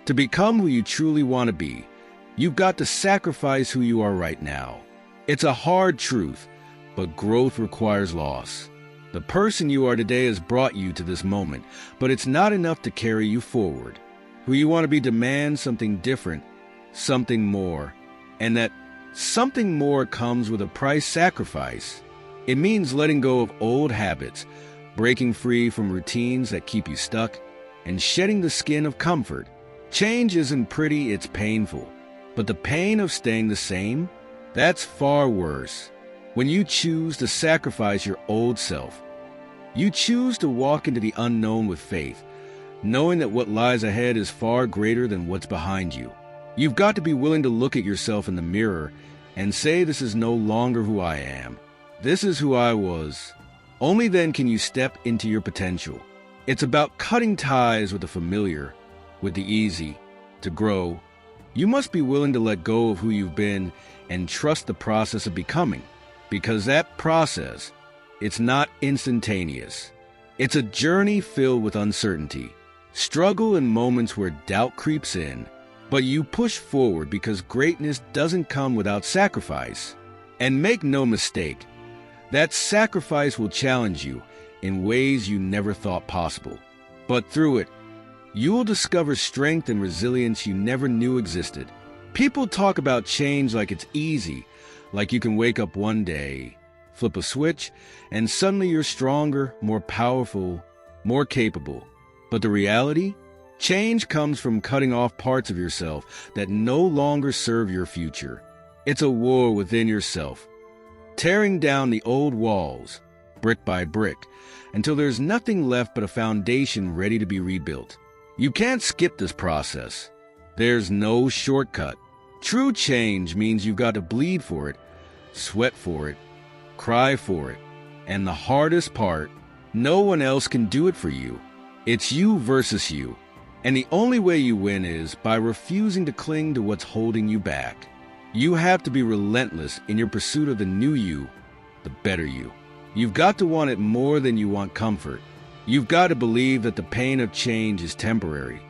To become who you truly want to be, you've got to sacrifice who you are right now. It's a hard truth, but growth requires loss. The person you are today has brought you to this moment, but it's not enough to carry you forward. Who you want to be demands something different, something more, and that something more comes with a price sacrifice. It means letting go of old habits, breaking free from routines that keep you stuck, and shedding the skin of comfort. Change isn't pretty, it's painful. But the pain of staying the same? That's far worse. When you choose to sacrifice your old self, you choose to walk into the unknown with faith, knowing that what lies ahead is far greater than what's behind you. You've got to be willing to look at yourself in the mirror and say, this is no longer who I am. This is who I was. Only then can you step into your potential. It's about cutting ties with the familiar, with the easy. To grow, you must be willing to let go of who you've been and trust the process of becoming. Because that process, it's not instantaneous. It's a journey filled with uncertainty, struggle, and moments where doubt creeps in. But you push forward because greatness doesn't come without sacrifice. And make no mistake, that sacrifice will challenge you in ways you never thought possible. But through it, you will discover strength and resilience you never knew existed. People talk about change like it's easy, like you can wake up one day, flip a switch, and suddenly you're stronger, more powerful, more capable. But the reality? Change comes from cutting off parts of yourself that no longer serve your future. It's a war within yourself, tearing down the old walls, brick by brick, until there's nothing left but a foundation ready to be rebuilt. You can't skip this process. There's no shortcut. True change means you've got to bleed for it, sweat for it, cry for it, and the hardest part, no one else can do it for you. It's you versus you. And the only way you win is by refusing to cling to what's holding you back. You have to be relentless in your pursuit of the new you, the better you. You've got to want it more than you want comfort. You've got to believe that the pain of change is temporary,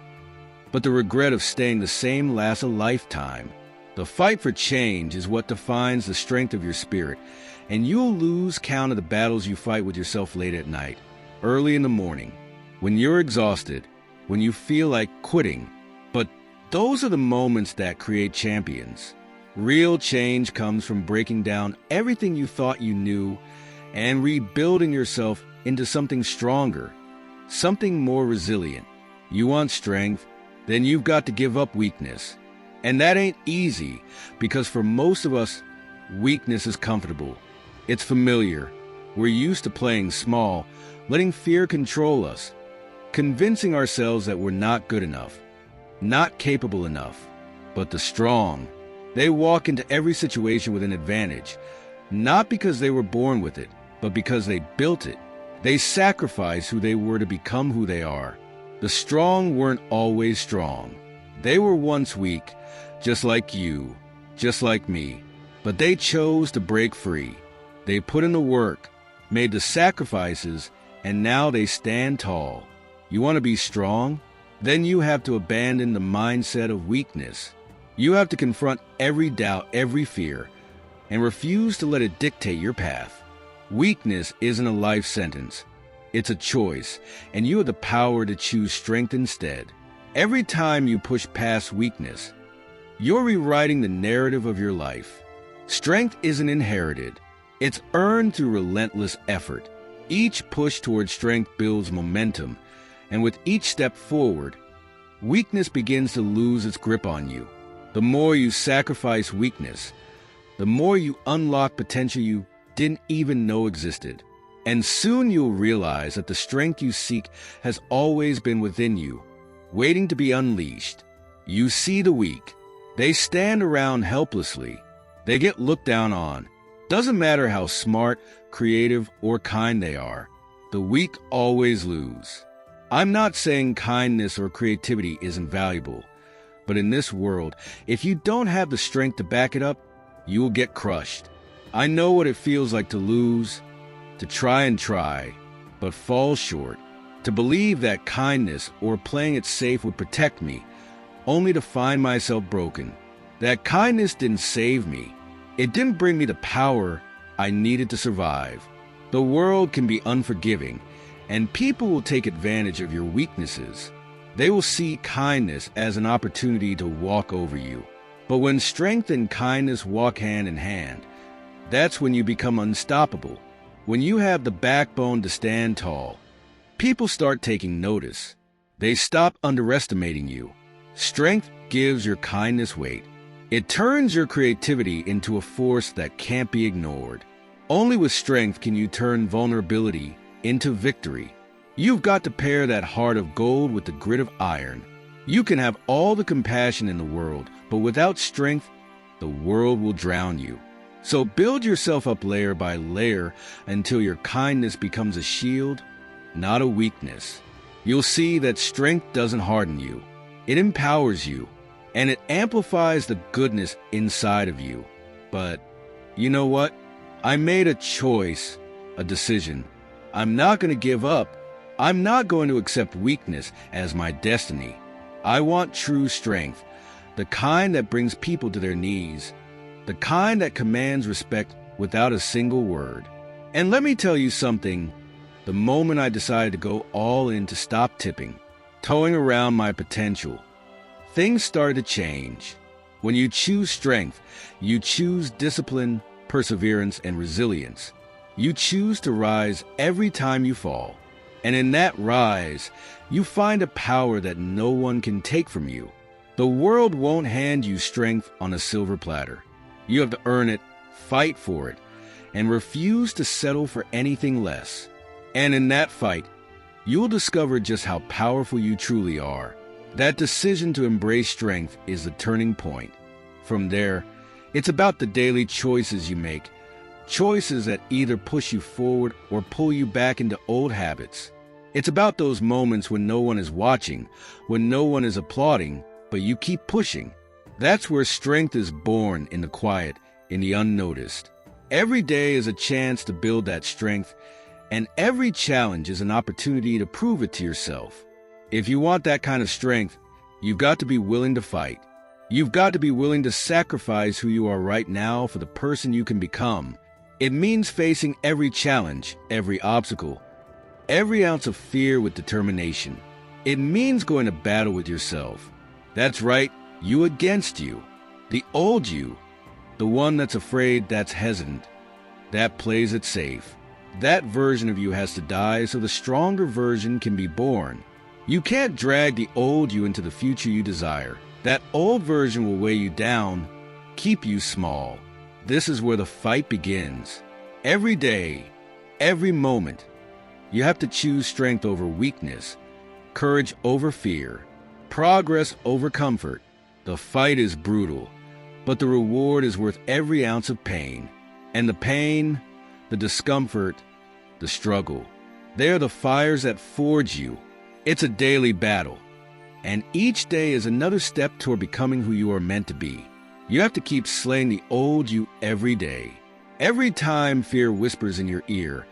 but the regret of staying the same lasts a lifetime. The fight for change is what defines the strength of your spirit, and you'll lose count of the battles you fight with yourself late at night, early in the morning, when you're exhausted, when you feel like quitting. But those are the moments that create champions. Real change comes from breaking down everything you thought you knew and rebuilding yourself into something stronger, something more resilient. You want strength, then you've got to give up weakness. And that ain't easy, because for most of us, weakness is comfortable. It's familiar. We're used to playing small, letting fear control us, convincing ourselves that we're not good enough, not capable enough. But the strong, they walk into every situation with an advantage, not because they were born with it, but because they built it. They sacrificed who they were to become who they are. The strong weren't always strong. They were once weak, just like you, just like me. But they chose to break free. They put in the work, made the sacrifices, and now they stand tall. You want to be strong? Then you have to abandon the mindset of weakness. You have to confront every doubt, every fear, and refuse to let it dictate your path. Weakness isn't a life sentence. It's a choice, and you have the power to choose strength instead. Every time you push past weakness, you're rewriting the narrative of your life. Strength isn't inherited. It's earned through relentless effort. Each push towards strength builds momentum, and with each step forward, weakness begins to lose its grip on you. The more you sacrifice weakness, the more you unlock potential you didn't even know existed. And soon you'll realize that the strength you seek has always been within you, waiting to be unleashed. You see the weak. They stand around helplessly. They get looked down on. Doesn't matter how smart, creative, or kind they are. The weak always lose. I'm not saying kindness or creativity isn't valuable, but in this world, if you don't have the strength to back it up, you will get crushed. I know what it feels like to lose, to try, but fall short, to believe that kindness or playing it safe would protect me, only to find myself broken. That kindness didn't save me. It didn't bring me the power I needed to survive. The world can be unforgiving, and people will take advantage of your weaknesses. They will see kindness as an opportunity to walk over you. But when strength and kindness walk hand in hand, that's when you become unstoppable. When you have the backbone to stand tall, people start taking notice. They stop underestimating you. Strength gives your kindness weight. It turns your creativity into a force that can't be ignored. Only with strength can you turn vulnerability into victory. You've got to pair that heart of gold with the grit of iron. You can have all the compassion in the world, but without strength, the world will drown you. So build yourself up layer by layer until your kindness becomes a shield, not a weakness. You'll see that strength doesn't harden you. It empowers you, and it amplifies the goodness inside of you. But you know what? I made a choice, a decision. I'm not going to give up. I'm not going to accept weakness as my destiny. I want true strength, the kind that brings people to their knees, the kind that commands respect without a single word. And let me tell you something, the moment I decided to go all in to stop tipping, towing around my potential, things started to change. When you choose strength, you choose discipline, perseverance, and resilience. You choose to rise every time you fall. And in that rise, you find a power that no one can take from you. The world won't hand you strength on a silver platter. You have to earn it, fight for it, and refuse to settle for anything less. And in that fight, you'll discover just how powerful you truly are. That decision to embrace strength is the turning point. From there, it's about the daily choices you make, choices that either push you forward or pull you back into old habits. It's about those moments when no one is watching, when no one is applauding, but you keep pushing. That's where strength is born, in the quiet, in the unnoticed. Every day is a chance to build that strength, and every challenge is an opportunity to prove it to yourself. If you want that kind of strength, you've got to be willing to fight. You've got to be willing to sacrifice who you are right now for the person you can become. It means facing every challenge, every obstacle, every ounce of fear with determination. It means going to battle with yourself. That's right, you against you. The old you. The one that's afraid, that's hesitant, that plays it safe. That version of you has to die so the stronger version can be born. You can't drag the old you into the future you desire. That old version will weigh you down, keep you small. This is where the fight begins. Every day, every moment, you have to choose strength over weakness, courage over fear, progress over comfort. The fight is brutal, but the reward is worth every ounce of pain. And the pain, the discomfort, the struggle, they're the fires that forge you. It's a daily battle, and each day is another step toward becoming who you are meant to be. You have to keep slaying the old you every day. Every time fear whispers in your ear,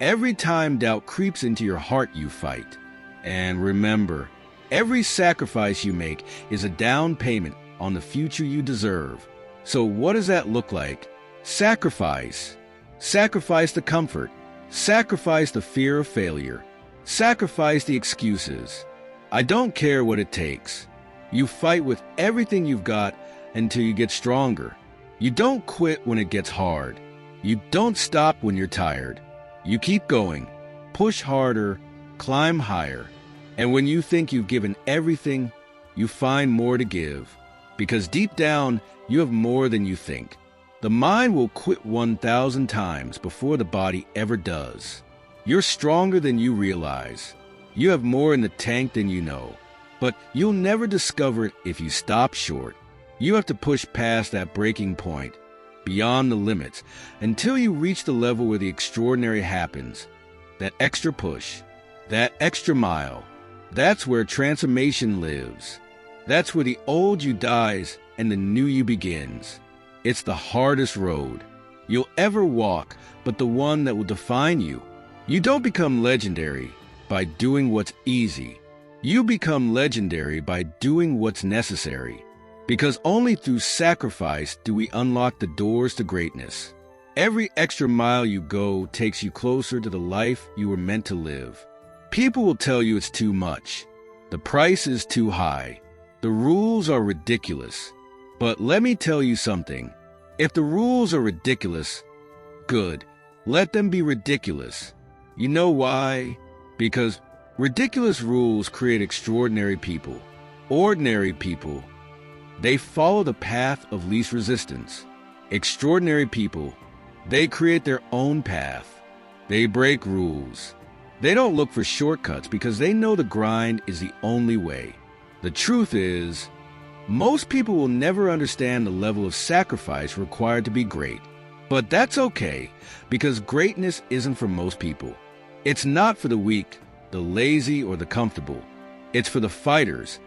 every time doubt creeps into your heart, you fight. And remember, every sacrifice you make is a down payment on the future you deserve. So what does that look like? Sacrifice. Sacrifice the comfort. Sacrifice the fear of failure. Sacrifice the excuses. I don't care what it takes. You fight with everything you've got until you get stronger. You don't quit when it gets hard. You don't stop when you're tired. You keep going, push harder, climb higher. And when you think you've given everything, you find more to give. Because deep down, you have more than you think. The mind will quit 1,000 times before the body ever does. You're stronger than you realize. You have more in the tank than you know. But you'll never discover it if you stop short. You have to push past that breaking point, beyond the limits, until you reach the level where the extraordinary happens. That extra push, that extra mile, that's where transformation lives. That's where the old you dies and the new you begins. It's the hardest road you'll ever walk, but the one that will define you. You don't become legendary by doing what's easy. You become legendary by doing what's necessary, because only through sacrifice do we unlock the doors to greatness. Every extra mile you go takes you closer to the life you were meant to live. People will tell you it's too much. The price is too high. The rules are ridiculous. But let me tell you something. If the rules are ridiculous, good. Let them be ridiculous. You know why? Because ridiculous rules create extraordinary people. Ordinary people, they follow the path of least resistance. Extraordinary people, they create their own path. They break rules. They don't look for shortcuts because they know the grind is the only way. The truth is, most people will never understand the level of sacrifice required to be great. But that's okay, because greatness isn't for most people. It's not for the weak, the lazy, or the comfortable. It's for the fighters,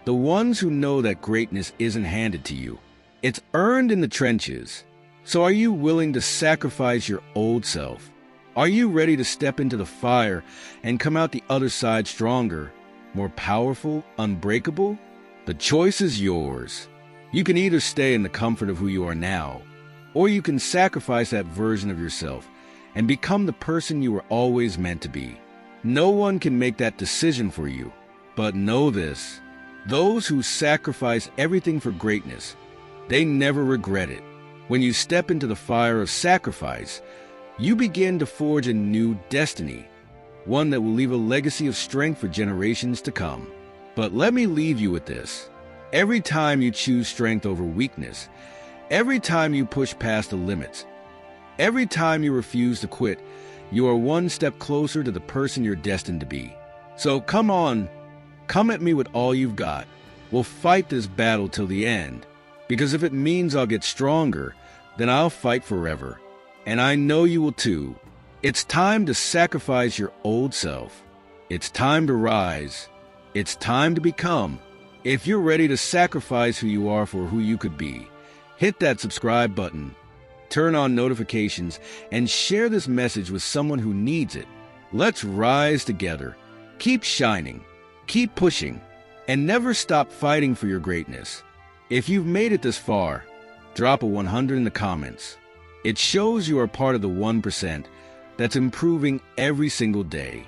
the ones who know that greatness isn't handed to you. It's earned in the trenches. So are you willing to sacrifice your old self? Are you ready to step into the fire and come out the other side stronger, more powerful, unbreakable? The choice is yours. You can either stay in the comfort of who you are now, or you can sacrifice that version of yourself and become the person you were always meant to be. No one can make that decision for you, but know this: those who sacrifice everything for greatness, they never regret it. When you step into the fire of sacrifice, you begin to forge a new destiny, one that will leave a legacy of strength for generations to come. But let me leave you with this. Every time you choose strength over weakness, every time you push past the limits, every time you refuse to quit, you are one step closer to the person you're destined to be. So come on, come at me with all you've got. We'll fight this battle till the end, because if it means I'll get stronger, then I'll fight forever. And I know you will too. It's time to sacrifice your old self. It's time to rise. It's time to become. If you're ready to sacrifice who you are for who you could be, hit that subscribe button, turn on notifications, and share this message with someone who needs it. Let's rise together. Keep shining, keep pushing, and never stop fighting for your greatness. If you've made it this far, drop a 100 in the comments. It shows you are part of the 1% that's improving every single day.